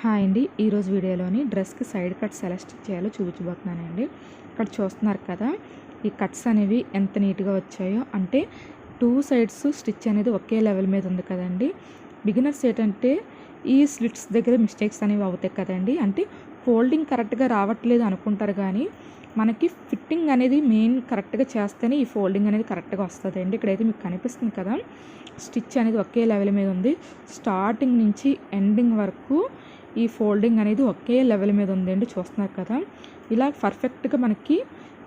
Hi అండి, ఈరోజు వీడియోలోని డ్రెస్కి సైడ్ కట్స్ ఎలా స్టిచ్ చేయాలో చూపించబోతున్నానండి. ఇక్కడ చూస్తున్నారు కదా, ఈ కట్స్ అనేవి ఎంత నీట్గా వచ్చాయో. అంటే 2 సైడ్స్ స్టిచ్ అనేది ఒకే లెవెల్ మీద ఉంది కదండి. బిగినర్స్ ఏంటంటే ఈ స్లిట్స్ దగ్గర మిస్టేక్స్ అనేవి అవుతాయి కదండి. అంటే ఫోల్డింగ్ కరెక్ట్గా రావట్లేదు అనుకుంటారు, కానీ మనకి ఫిట్టింగ్ అనేది మెయిన్ కరెక్ట్గా చేస్తేనే ఈ ఫోల్డింగ్ అనేది కరెక్ట్గా వస్తుంది అండి. ఇక్కడైతే మీకు కనిపిస్తుంది కదా, స్టిచ్ అనేది ఒకే లెవెల్ మీద ఉంది. స్టార్టింగ్ నుంచి ఎండింగ్ వరకు ఈ ఫోల్డింగ్ అనేది ఒకే లెవెల్ మీద ఉందండి. చూస్తున్నారు కదా, ఇలా పర్ఫెక్ట్గా మనకి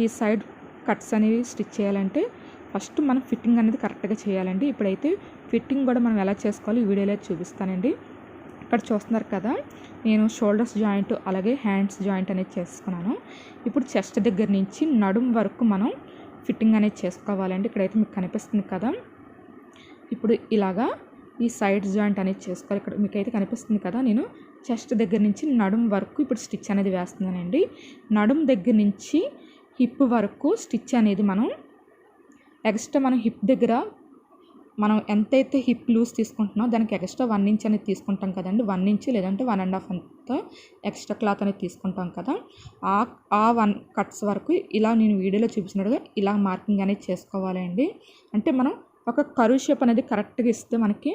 ఈ సైడ్ కట్స్ అనేవి స్టిచ్ చేయాలంటే ఫస్ట్ మనం ఫిట్టింగ్ అనేది కరెక్ట్గా చేయాలండి. ఇప్పుడైతే ఫిట్టింగ్ కూడా మనం ఎలా చేసుకోవాలో ఈ వీడియోలో చూపిస్తానండి. ఇక్కడ చూస్తున్నారు కదా, నేను షోల్డర్స్ జాయింట్ అలాగే హ్యాండ్స్ జాయింట్ అనేది చేసుకున్నాను. ఇప్పుడు చెస్ట్ దగ్గర నుంచి నడుం వరకు మనం ఫిట్టింగ్ అనేది చేసుకోవాలండి. ఇక్కడైతే మీకు కనిపిస్తుంది కదా, ఇప్పుడు ఇలాగా ఈ సైడ్ జాయింట్ అనేది చేసుకోవాలి. ఇక్కడ మీకైతే కనిపిస్తుంది కదా, నేను చెస్ట్ దగ్గర నుంచి నడుం వరకు ఇప్పుడు స్టిచ్ అనేది వేస్తున్నానండి. నడుం దగ్గర నుంచి హిప్ వరకు స్టిచ్ అనేది మనం ఎక్స్ట్రా మనం హిప్ దగ్గర మనం ఎంతైతే హిప్ లూజ్ తీసుకుంటున్నామో దానికి ఎక్స్ట్రా 1 ఇంచ్ అనేది తీసుకుంటాం కదండి. 1 ఇంచ్ లేదంటే 1.5 అంత ఎక్స్ట్రా క్లాత్ అనేది తీసుకుంటాం కదా. ఆ 1 కట్స్ వరకు ఇలా నేను వీడియోలో చూపించినట్టుగా ఇలా మార్కింగ్ అనేది చేసుకోవాలండి. అంటే మనం ఒక కర్వ్ షేప్ అనేది కరెక్ట్గా ఇస్తే మనకి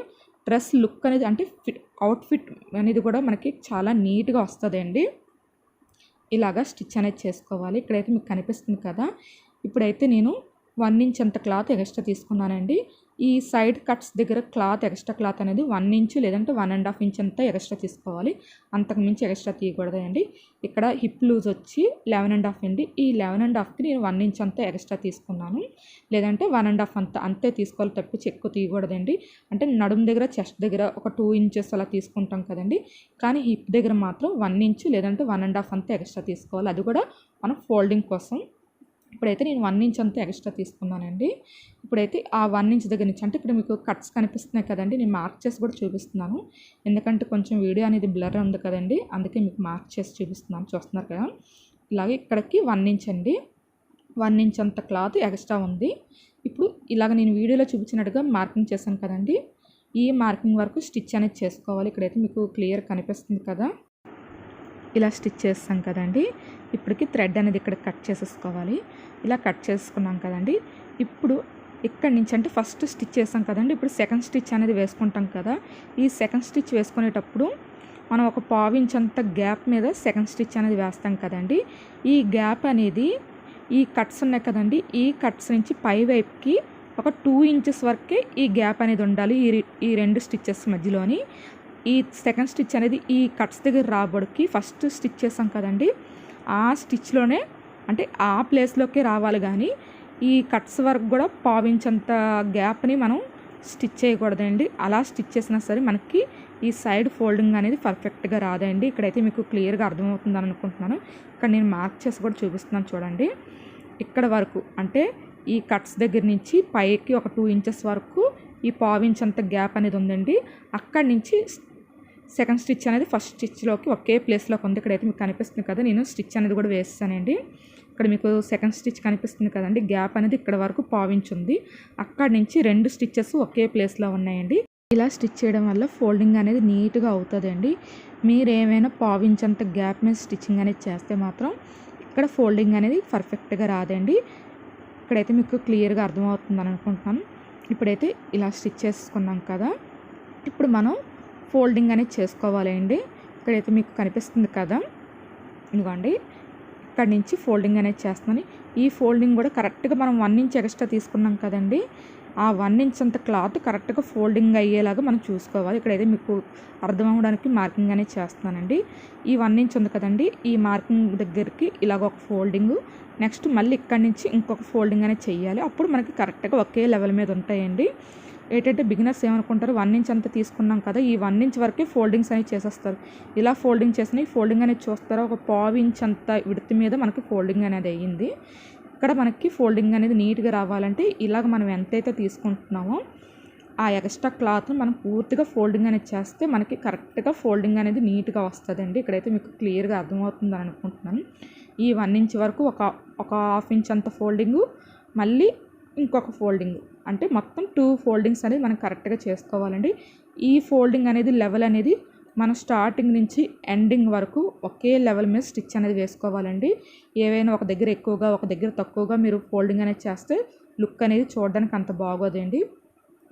డ్రెస్ లుక్ అనేది అంటే అవుట్ఫిట్ అనేది కూడా మనకి చాలా నీట్గా వస్తుందండి. ఇలాగా స్టిచ్ అనేది చేసుకోవాలి. ఇక్కడైతే మీకు కనిపిస్తుంది కదా, ఇప్పుడైతే నేను 1 ఇంచ్ అంత క్లాత్ ఎక్స్ట్రా తీసుకున్నానండి. ఈ సైడ్ కట్స్ దగ్గర ఎక్స్ట్రా క్లాత్ అనేది 1 ఇంచ్ లేదంటే 1.5 ఇంచ్ అంతా ఎక్స్ట్రా తీసుకోవాలి. అంతకు మించి ఎక్స్ట్రా తీయకూడదండి. ఇక్కడ హిప్ లూజ్ వచ్చి 11.5 అండి. ఈ 11.5కి నేను 1 ఇంచ్ అంతా ఎక్స్ట్రా తీసుకున్నాను. లేదంటే 1.5 అంతే తీసుకోవాలి, తప్పించి ఎక్కువ తీయకూడదండి. అంటే నడుము దగ్గర చెస్ట్ దగ్గర ఒక 2 ఇంచెస్ అలా తీసుకుంటాం కదండి, కానీ హిప్ దగ్గర మాత్రం 1 ఇంచ్ లేదంటే 1.5 అంతా ఎక్స్ట్రా తీసుకోవాలి. అది కూడా మనం ఫోల్డింగ్ కోసం. ఇప్పుడైతే నేను 1 ఇంచ్ అంతా ఎక్స్ట్రా తీసుకున్నానండి. ఇప్పుడైతే ఆ 1 ఇంచ్ దగ్గర నుంచి, అంటే ఇక్కడ మీకు కట్స్ కనిపిస్తున్నాయి కదండి, నేను మార్క్ చేసి కూడా చూపిస్తున్నాను. ఎందుకంటే కొంచెం వీడియో అనేది బ్లర్ ఉంది కదండి, అందుకే మీకు మార్క్ చేసి చూపిస్తున్నాను. చూస్తున్నారు కదా, ఇలాగే ఇక్కడికి 1 ఇంచ్ అండి. 1 ఇంచ్ అంత క్లాత్ ఎక్స్ట్రా ఉంది. ఇప్పుడు ఇలాగ నేను వీడియోలో చూపించినట్టుగా మార్కింగ్ చేశాను కదండి, ఈ మార్కింగ్ వరకు స్టిచ్ అనేది చేసుకోవాలి. ఇక్కడైతే మీకు క్లియర్ కనిపిస్తుంది కదా, ఇలా స్టిచ్ చేస్తాం కదండి. ఇప్పటికి థ్రెడ్ అనేది ఇక్కడ కట్ చేసేసుకోవాలి. ఇలా కట్ చేసుకున్నాం కదండి. ఇప్పుడు ఇక్కడి నుంచి అంటే ఫస్ట్ స్టిచ్ చేస్తాం కదండి, ఇప్పుడు సెకండ్ స్టిచ్ అనేది వేసుకుంటాం కదా. ఈ సెకండ్ స్టిచ్ వేసుకునేటప్పుడు మనం ఒక 1/4 ఇంచ్ అంత గ్యాప్ మీద సెకండ్ స్టిచ్ అనేది వేస్తాం కదండి. ఈ గ్యాప్ అనేది ఈ కట్స్ ఉన్నాయి కదండి, ఈ కట్స్ నుంచి పై వైపుకి ఒక 2 ఇంచెస్ వరకే ఈ గ్యాప్ అనేది ఉండాలి. ఈ 2 స్టిచ్చెస్ మధ్యలోని ఈ సెకండ్ స్టిచ్ అనేది ఈ కట్స్ దగ్గర రాబడికి ఫస్ట్ స్టిచ్ చేస్తాం కదండి, ఆ స్టిచ్లోనే అంటే ఆ ప్లేస్లోకే రావాలి. కానీ ఈ కట్స్ వరకు కూడా 1/4 ఇంచ్ అంత గ్యాప్ని మనం స్టిచ్ చేయకూడదండి. అలా స్టిచ్ చేసినా సరే మనకి ఈ సైడ్ ఫోల్డింగ్ అనేది పర్ఫెక్ట్గా రాదండి. ఇక్కడైతే మీకు క్లియర్గా అర్థమవుతుందని అనుకుంటున్నాను. ఇక్కడ నేను మార్క్ చేసి కూడా చూపిస్తున్నాను చూడండి. ఇక్కడ వరకు అంటే ఈ కట్స్ దగ్గర నుంచి పైకి ఒక 2 ఇంచెస్ వరకు ఈ 1/4 ఇంచ్ అంత గ్యాప్ అనేది ఉందండి. అక్కడి నుంచి సెకండ్ స్టిచ్ అనేది ఫస్ట్ స్టిచ్లోకి ఒకే ప్లేస్లోకి ఉంది. ఇక్కడైతే మీకు కనిపిస్తుంది కదా, నేను స్టిచ్ అనేది కూడా వేస్తానండి. ఇక్కడ మీకు సెకండ్ స్టిచ్ కనిపిస్తుంది కదండి, గ్యాప్ అనేది ఇక్కడ వరకు 1/4 ఇంచ్ ఉంది. అక్కడి నుంచి 2 స్టిచ్చెస్ ఒకే ప్లేస్లో ఉన్నాయండి. ఇలా స్టిచ్ చేయడం వల్ల ఫోల్డింగ్ అనేది నీట్గా అవుతుందండి. మీరు ఏమైనా 1/4 ఇంచ్ అంత గ్యాప్ మీద స్టిచ్చింగ్ అనేది చేస్తే మాత్రం ఇక్కడ ఫోల్డింగ్ అనేది పర్ఫెక్ట్గా రాదండి. ఇక్కడైతే మీకు క్లియర్గా అర్థమవుతుందని అనుకుంటున్నాను. ఇప్పుడైతే ఇలా స్టిచ్ చేసుకున్నాం కదా, ఇప్పుడు మనం ఫోల్డింగ్ అనేది చేసుకోవాలండి. ఇక్కడైతే మీకు కనిపిస్తుంది కదా, ఇదిగోండి ఇక్కడ నుంచి ఫోల్డింగ్ అనేది చేస్తున్నాను. ఈ ఫోల్డింగ్ కూడా కరెక్ట్గా మనం 1 ఇంచ్ ఎక్స్ట్రా తీసుకున్నాం కదండి, ఆ 1 ఇంచ్ అంత క్లాత్ కరెక్ట్గా ఫోల్డింగ్ అయ్యేలాగా మనం చూసుకోవాలి. ఇక్కడైతే మీకు అర్థం అవ్వడానికి మార్కింగ్ అనేది చేస్తున్నానండి. ఈ 1 ఇంచ్ ఉంది కదండి, ఈ మార్కింగ్ దగ్గరికి ఇలాగ ఒక ఫోల్డింగు, నెక్స్ట్ మళ్ళీ ఇక్కడి నుంచి ఇంకొక ఫోల్డింగ్ అనేది చేయాలి. అప్పుడు మనకి కరెక్ట్గా ఒకే లెవెల్ మీద ఉంటాయండి. ఏంటంటే బిగినర్స్ ఏమనుకుంటారు, 1 ఇంచ్ అంతా తీసుకున్నాం కదా, ఈ 1 ఇంచ్ వరకే ఫోల్డింగ్స్ అనేవి చేసేస్తారు. ఇలా ఫోల్డింగ్ చేసిన ఈ ఫోల్డింగ్ అనేది చూస్తారా, ఒక 1/4 ఇంచ్ అంత విడత్ మీద మనకి ఫోల్డింగ్ అనేది అయ్యింది. ఇక్కడ మనకి ఫోల్డింగ్ అనేది నీట్గా రావాలంటే ఇలాగ మనం ఎంతైతే తీసుకుంటున్నామో ఆ ఎక్స్ట్రా క్లాత్ని మనం పూర్తిగా ఫోల్డింగ్ అనేది చేస్తే మనకి కరెక్ట్గా ఫోల్డింగ్ అనేది నీట్గా వస్తుందండి. ఇక్కడైతే మీకు క్లియర్గా అర్థమవుతుందని అనుకుంటున్నాను. ఈ 1 ఇంచ్ వరకు ఒక 1/2 ఇంచ్ అంత ఫోల్డింగు, మళ్ళీ ఇంకొక ఫోల్డింగ్, అంటే మొత్తం 2 ఫోల్డింగ్స్ అనేది మనం కరెక్ట్గా చేసుకోవాలండి. ఈ ఫోల్డింగ్ అనేది లెవెల్ అనేది మనం స్టార్టింగ్ నుంచి ఎండింగ్ వరకు ఒకే లెవెల్ మీద స్టిచ్ అనేది వేసుకోవాలండి. ఏవైనా ఒక దగ్గర ఎక్కువగా ఒక దగ్గర తక్కువగా మీరు ఫోల్డింగ్ అనేది చేస్తే లుక్ అనేది చూడడానికి అంత బాగోదండి.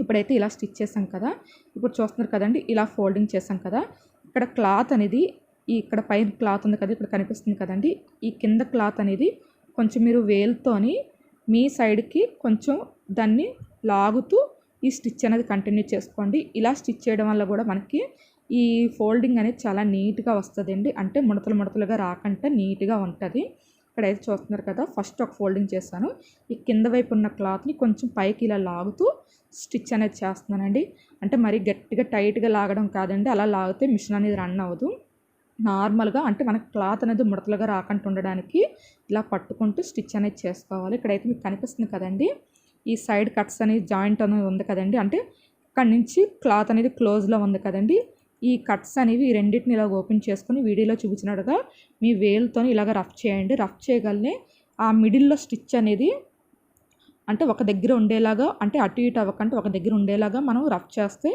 ఇప్పుడైతే ఇలా స్టిచ్ చేసాం కదా, ఇప్పుడు చూస్తున్నారు కదండి, ఇలా ఫోల్డింగ్ చేసాం కదా. ఇక్కడ క్లాత్ అనేది ఇక్కడ పైన క్లాత్ ఉంది కదా, ఇక్కడ కనిపిస్తుంది కదండి, ఈ కింద క్లాత్ అనేది కొంచెం మీరు వేలుతోని మీ సైడ్కి కొంచెం దాన్ని లాగుతూ ఈ స్టిచ్ అనేది కంటిన్యూ చేసుకోండి. ఇలా స్టిచ్ చేయడం వల్ల కూడా మనకి ఈ ఫోల్డింగ్ అనేది చాలా నీట్గా వస్తుందండి. అంటే ముడతలుగా రాకుండా నీట్గా ఉంటుంది. ఇక్కడైతే చూస్తున్నారు కదా, ఫస్ట్ ఒక ఫోల్డింగ్ చేశాను. ఈ కింద వైపు ఉన్న క్లాత్ని కొంచెం పైకి ఇలా లాగుతూ స్టిచ్ అనేది చేస్తున్నానండి. అంటే మరీ గట్టిగా టైట్గా లాగడం కాదండి, అలా లాగితే మిషన్ అనేది రన్ అవ్వదు. నార్మల్గా అంటే మనకి క్లాత్ అనేది ముడతలుగా రాకుండా ఉండడానికి ఇలా పట్టుకుంటూ స్టిచ్ అనేది చేసుకోవాలి. ఇక్కడైతే మీకు కనిపిస్తుంది కదండి, ఈ సైడ్ కట్స్ అనేది జాయింట్ అనేది ఉంది కదండి, అంటే ఇక్కడ నుంచి క్లాత్ అనేది క్లోజ్లో ఉంది కదండి. ఈ కట్స్ అనేవి ఈ రెండింటిని ఇలా ఓపెన్ చేసుకొని వీడియోలో చూపించినట్టుగా మీ వేలుతో ఇలాగ రఫ్ చేయండి. రఫ్ చేయగలనే ఆ మిడిల్లో స్టిచ్ అనేది అంటే ఒక దగ్గర ఉండేలాగా, అంటే అటు ఇటు అవ్వకుండా ఒక దగ్గర ఉండేలాగా మనం రఫ్ చేస్తే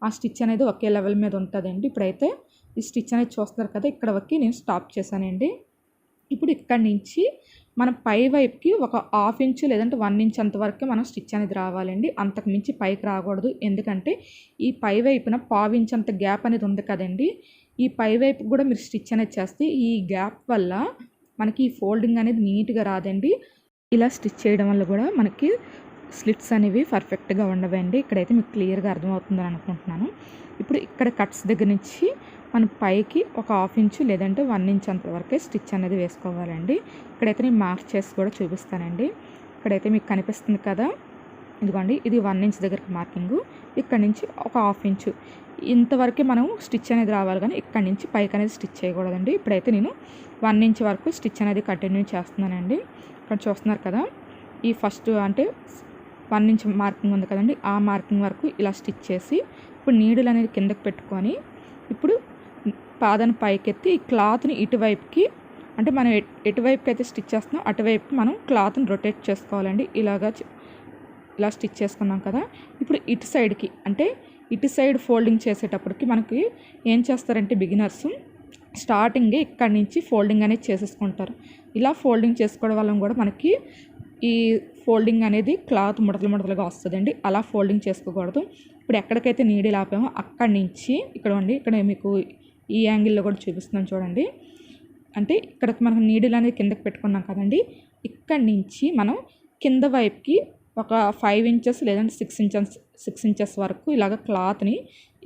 ఆ స్టిచ్ అనేది ఒకే లెవెల్ మీద ఉంటుందండి. ఇప్పుడైతే ఈ స్టిచ్ అనేది చూస్తున్నారు కదా, ఇక్కడ వరకు నేను స్టాప్ చేశానండి. ఇప్పుడు ఇక్కడి నుంచి మనం పై వైపుకి ఒక 1/2 ఇంచు లేదంటే 1 ఇంచ్ అంతవరకే మనం స్టిచ్ అనేది రావాలండి. అంతకు మించి పైకి రాకూడదు. ఎందుకంటే ఈ పై వైపున 1/4 ఇంచ్ అంత గ్యాప్ అనేది ఉంది కదండి, ఈ పై వైపు కూడా మీరు స్టిచ్ అనేది చేస్తే ఈ గ్యాప్ వల్ల మనకి ఈ ఫోల్డింగ్ అనేది నీట్గా రాదండి. ఇలా స్టిచ్ చేయడం వల్ల కూడా మనకి స్లిట్స్ అనేవి పర్ఫెక్ట్గా ఉండవండి. ఇక్కడైతే మీకు క్లియర్గా అర్థమవుతుందని అనుకుంటున్నాను. ఇప్పుడు ఇక్కడ కట్స్ దగ్గర నుంచి మనం పైకి ఒక 1/2 ఇంచు లేదంటే 1 ఇంచ్ అంతవరకే స్టిచ్ అనేది వేసుకోవాలండి. ఇక్కడైతే నేను మార్క్ చేసి కూడా చూపిస్తానండి. ఇక్కడైతే మీకు కనిపిస్తుంది కదా, ఇదిగోండి, ఇది 1 ఇంచ్ దగ్గరికి మార్కింగు. ఇక్కడ నుంచి ఒక 1/2 ఇంచు ఇంతవరకే మనం స్టిచ్ అనేది రావాలి, కానీ ఇక్కడ నుంచి పైకి అనేది స్టిచ్ చేయకూడదండి. ఇప్పుడైతే నేను 1 ఇంచ్ వరకు స్టిచ్ అనేది కంటిన్యూ చేస్తున్నానండి. ఇక్కడ చూస్తున్నారు కదా, ఈ ఫస్ట్ అంటే 1 ఇంచ్ మార్కింగ్ ఉంది కదండి, ఆ మార్కింగ్ వరకు ఇలా స్టిచ్ చేసి ఇప్పుడు నీడిల్ అనేది కిందకి పెట్టుకొని ఇప్పుడు పాదాన్ని పైకెత్తి ఈ క్లాత్ని ఇటువైపుకి, అంటే మనం ఎటువైపుకి అయితే స్టిచ్ చేస్తున్నాం అటువైపుకి మనం క్లాత్ని రొటేట్ చేసుకోవాలండి. ఇలా స్టిచ్ చేసుకున్నాం కదా, ఇప్పుడు ఇటు సైడ్కి అంటే ఇటు సైడ్ ఫోల్డింగ్ చేసేటప్పటికి మనకి ఏం చేస్తారంటే బిగినర్స్ స్టార్టింగే ఇక్కడి నుంచి ఫోల్డింగ్ అనేది చేసేసుకుంటారు. ఇలా ఫోల్డింగ్ చేసుకోవడం వల్ల కూడా మనకి ఈ ఫోల్డింగ్ అనేది క్లాత్ ముడతలుగా వస్తుందండి. అలా ఫోల్డింగ్ చేసుకోకూడదు. ఇప్పుడు ఎక్కడికైతే నీడిల్ ఆపామో అక్కడి నుంచి ఇక్కడ మీకు ఈ యాంగిల్లో కూడా చూపిస్తున్నాను చూడండి. అంటే ఇక్కడ మనకు నీడిల్ అనేది కిందకి పెట్టుకున్నాం కదండి, ఇక్కడి నుంచి మనం కింద వైపుకి ఒక 5 ఇంచెస్ లేదంటే 6 ఇంచెస్ వరకు ఇలాగ క్లాత్ని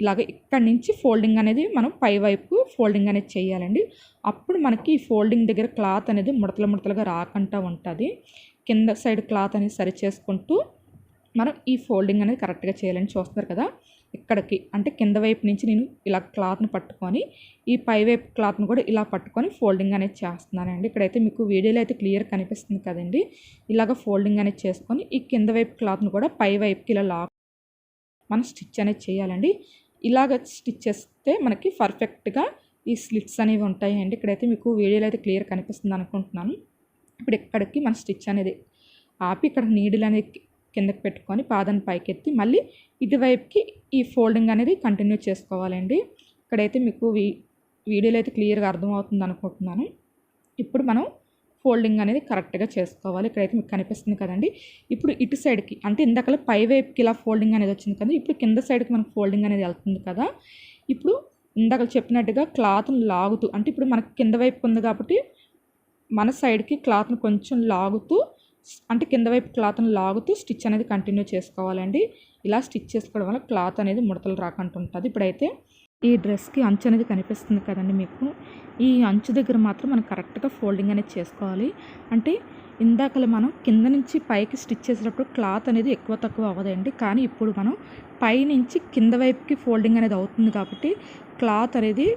ఇలాగ ఇక్కడి నుంచి ఫోల్డింగ్ అనేది మనం పై వైపు ఫోల్డింగ్ అనేది చేయాలండి. అప్పుడు మనకి ఈ ఫోల్డింగ్ దగ్గర క్లాత్ అనేది ముడతలుగా రాకుండా ఉంటుంది. కింద సైడ్ క్లాత్ అనేది సరి చేసుకుంటూ మనం ఈ ఫోల్డింగ్ అనేది కరెక్ట్గా చేయాలని చూస్తున్నారు కదా. ఇక్కడికి అంటే కింద వైపు నుంచి నేను ఇలా క్లాత్ని పట్టుకొని ఈ పై వైపు క్లాత్ని కూడా ఇలా పట్టుకొని ఫోల్డింగ్ అనేది చేస్తున్నానండి. ఇక్కడైతే మీకు వీడియోలో అయితే క్లియర్ కనిపిస్తుంది కదండి. ఇలాగ ఫోల్డింగ్ అనేది చేసుకొని ఈ కింద వైపు క్లాత్ని కూడా పై వైపుకి ఇలా మనం స్టిచ్ అనేది చేయాలండి. ఇలాగ స్టిచ్ చేస్తే మనకి పర్ఫెక్ట్గా ఈ స్లిట్స్ అనేవి ఉంటాయండి. ఇక్కడైతే మీకు వీడియోలో అయితే క్లియర్ కనిపిస్తుంది అనుకుంటున్నాను. ఇప్పుడు ఇక్కడికి మన స్టిచ్ అనేది ఆపి ఇక్కడ నీడిల్ అనేది కిందకి పెట్టుకొని పాదాన్ని పైకెత్తి మళ్ళీ ఇటువైపుకి ఈ ఫోల్డింగ్ అనేది కంటిన్యూ చేసుకోవాలండి. ఇక్కడైతే మీకు వీడియోలో అయితే క్లియర్గా అర్థమవుతుంది అనుకుంటున్నాను. ఇప్పుడు మనం ఫోల్డింగ్ అనేది కరెక్ట్గా చేసుకోవాలి. ఇక్కడైతే మీకు కనిపిస్తుంది కదండి. ఇప్పుడు ఇటు సైడ్కి అంటే ఇందాక పై వైపుకి ఇలా ఫోల్డింగ్ అనేది వచ్చింది కదా, ఇప్పుడు కింద సైడ్కి మనకు ఫోల్డింగ్ అనేది వెళ్తుంది కదా. ఇప్పుడు ఇందాక చెప్పినట్టుగా క్లాత్ని లాగుతూ, అంటే ఇప్పుడు మనకు కింద వైపు ఉంది కాబట్టి మన సైడ్కి క్లాత్ని కొంచెం లాగుతూ, అంటే కింద వైపు క్లాత్ని లాగుతూ స్టిచ్ అనేది కంటిన్యూ చేసుకోవాలండి. ఇలా స్టిచ్ చేసుకోవడం వల్ల క్లాత్ అనేది ముడతలు రాకుండా ఉంటుంది. ఇప్పుడైతే ఈ డ్రెస్కి అంచు అనేది కనిపిస్తుంది కదండి మీకు, ఈ అంచు దగ్గర మాత్రం మనం కరెక్ట్గా ఫోల్డింగ్ అనేది చేసుకోవాలి. అంటే ఇందాకలు మనం కింద నుంచి పైకి స్టిచ్ చేసేటప్పుడు క్లాత్ అనేది ఎక్కువ తక్కువ అవ్వదండి, కానీ ఇప్పుడు మనం పై నుంచి కింద వైపుకి ఫోల్డింగ్ అనేది అవుతుంది కాబట్టి క్లాత్ అనేది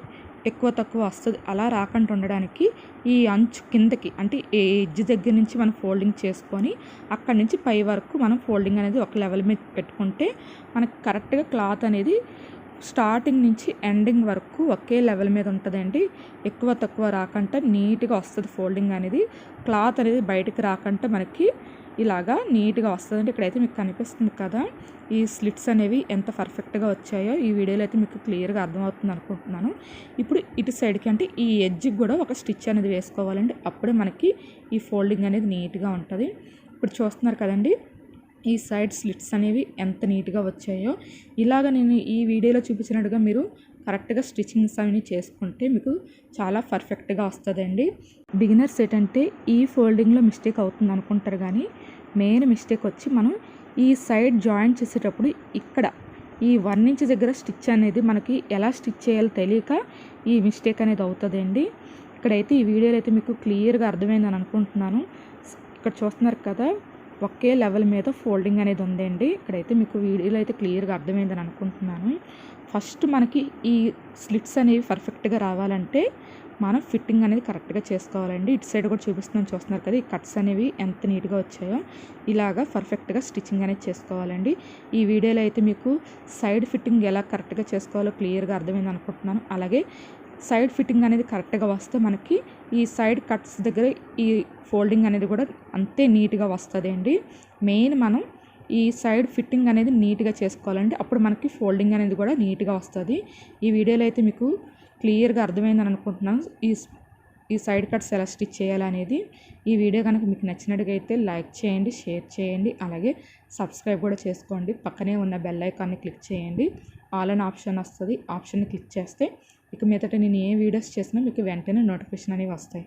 ఎక్కువ తక్కువ వస్తుంది. అలా రాకుండా ఉండడానికి ఈ అంచు కిందకి అంటే ఎడ్జ్ దగ్గర నుంచి మనం ఫోల్డింగ్ చేసుకొని అక్కడి నుంచి పై వరకు మనం ఫోల్డింగ్ అనేది ఒక లెవెల్ మీద పెట్టుకుంటే మనకు కరెక్ట్గా క్లాత్ అనేది స్టార్టింగ్ నుంచి ఎండింగ్ వరకు ఒకే లెవెల్ మీద ఉంటుందండి. ఎక్కువ తక్కువ రాకుండా నీట్గా వస్తుంది ఫోల్డింగ్ అనేది. క్లాత్ అనేది బయటకు రాకుండా మనకి ఇలాగా నీట్గా వస్తుందండి. ఇక్కడైతే మీకు కనిపిస్తుంది కదా, ఈ స్లిట్స్ అనేవి ఎంత పర్ఫెక్ట్గా వచ్చాయో ఈ వీడియోలో అయితే మీకు క్లియర్గా అర్థమవుతుంది అనుకుంటున్నాను. ఇప్పుడు ఇటు సైడ్కి అంటే ఈ ఎడ్జ్కి కూడా ఒక స్టిచ్ అనేది వేసుకోవాలండి. అప్పుడే మనకి ఈ ఫోల్డింగ్ అనేది నీట్గా ఉంటుంది. ఇప్పుడు చూస్తున్నారు కదండి, ఈ సైడ్ స్లిట్స్ అనేవి ఎంత నీట్గా వచ్చాయో. ఇలాగ నేను ఈ వీడియోలో చూపించినట్టుగా మీరు కరెక్ట్గా స్టిచ్చింగ్స్ అవి చేసుకుంటే మీకు చాలా పర్ఫెక్ట్గా వస్తుందండి. బిగినర్స్ ఏంటంటే ఈ ఫోల్డింగ్లో మిస్టేక్ అవుతుంది అనుకుంటారు, కానీ మెయిన్ మిస్టేక్ వచ్చి మనం ఈ సైడ్ జాయింట్ చేసేటప్పుడు ఇక్కడ ఈ 1 ఇంచ్ దగ్గర స్టిచ్ అనేది మనకి ఎలా స్టిచ్ చేయాలో తెలియక ఈ మిస్టేక్ అనేది అవుతుందండి. ఇక్కడైతే ఈ వీడియోలో అయితే మీకు క్లియర్గా అర్థమైందని అనుకుంటున్నాను. ఇక్కడ చూస్తున్నారు కదా, ఒకే లెవెల్ మీద ఫోల్డింగ్ అనేది ఉందండి. ఇక్కడైతే మీకు వీడియోలో అయితే క్లియర్గా అర్థమైందని అనుకుంటున్నాను. ఫస్ట్ మనకి ఈ స్లిట్స్ అనేవి పర్ఫెక్ట్గా రావాలంటే మనం ఫిట్టింగ్ అనేది కరెక్ట్గా చేసుకోవాలండి. ఇటు సైడ్ కూడా చూపిస్తున్నాను, చూస్తున్నారు కదా, ఈ కట్స్ అనేవి ఎంత నీట్గా వచ్చాయో. ఇలాగా పర్ఫెక్ట్గా స్టిచ్చింగ్ అనేది చేసుకోవాలండి. ఈ వీడియోలో అయితే మీకు సైడ్ ఫిట్టింగ్ ఎలా కరెక్ట్గా చేసుకోవాలో క్లియర్గా అర్థమైంది అనుకుంటున్నాను. అలాగే సైడ్ ఫిట్టింగ్ అనేది కరెక్ట్గా వస్తే మనకి ఈ సైడ్ కట్స్ దగ్గర ఈ ఫోల్డింగ్ అనేది కూడా అంతే నీట్గా వస్తుంది అండి. మెయిన్ మనం ఈ సైడ్ ఫిట్టింగ్ అనేది నీట్గా చేసుకోవాలండి. అప్పుడు మనకి ఫోల్డింగ్ అనేది కూడా నీట్గా వస్తుంది. ఈ వీడియోలో అయితే మీకు క్లియర్గా అర్థమైందని అనుకుంటున్నాను ఈ సైడ్ కట్స్ ఎలా స్టిచ్ చేయాలనేది. ఈ వీడియో కనుక మీకు నచ్చినట్టుగా అయితే లైక్ చేయండి, షేర్ చేయండి, అలాగే సబ్స్క్రైబ్ కూడా చేసుకోండి. పక్కనే ఉన్న బెల్ ఐకాన్ని క్లిక్ చేయండి. ఆల్ అన్ ఆప్షన్ వస్తుంది, ఆప్షన్ని క్లిక్ చేస్తే ఇక మీదట నేను ఏ వీడియోస్ చేసినా మీకు వెంటనే నోటిఫికేషన్ అనేవి వస్తాయి.